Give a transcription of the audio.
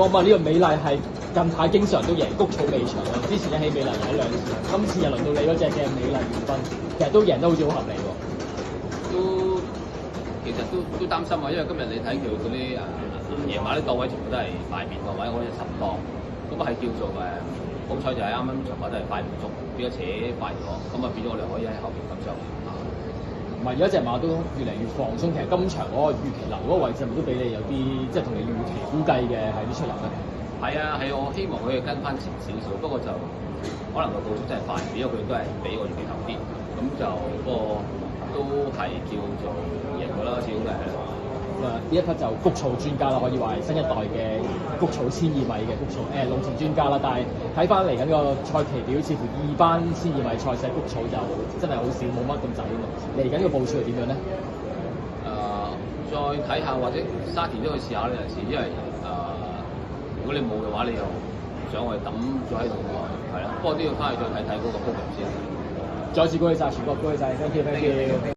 我問呢個美麗係近排經常都贏谷草尾場啦，之前一起美麗贏咗2次，今次又輪到你嗰隻嘅美麗元勳，其實都贏得好似好合理喎。其實都擔心啊，因為今日你睇佢嗰啲夜晚啲檔位全部都係快麵檔位，我哋10檔，咁係叫做好彩就係啱啱場話都係快唔足，變咗扯快咗，咁啊變咗我哋可以喺後邊咁上。唔係，而家隻馬都越嚟越放鬆，其實今場嗰個預期流嗰個位置係咪都俾你有啲即係同你預期估計嘅係啲出入咧？係啊，我希望佢跟翻前少少，不過就可能個步速真係快，因為佢都係比我預期頭啲，咁就不過都係叫做贏咗啦，始終都係。呢一匹就谷草專家啦，可以話係新一代嘅谷草1200米嘅谷草路程專家啦。但係睇翻嚟緊個賽期表，似乎2班1200米賽事谷草就真係好少，冇乜咁滯喎。嚟緊個部署係點樣咧？再睇下或者沙田都去試下呢陣時，因為如果你冇嘅話，你又想我哋抌咗喺度喎，係啦。不過都要翻去再睇睇嗰個 program 先。再次恭喜晒全國，恭喜晒 thank you。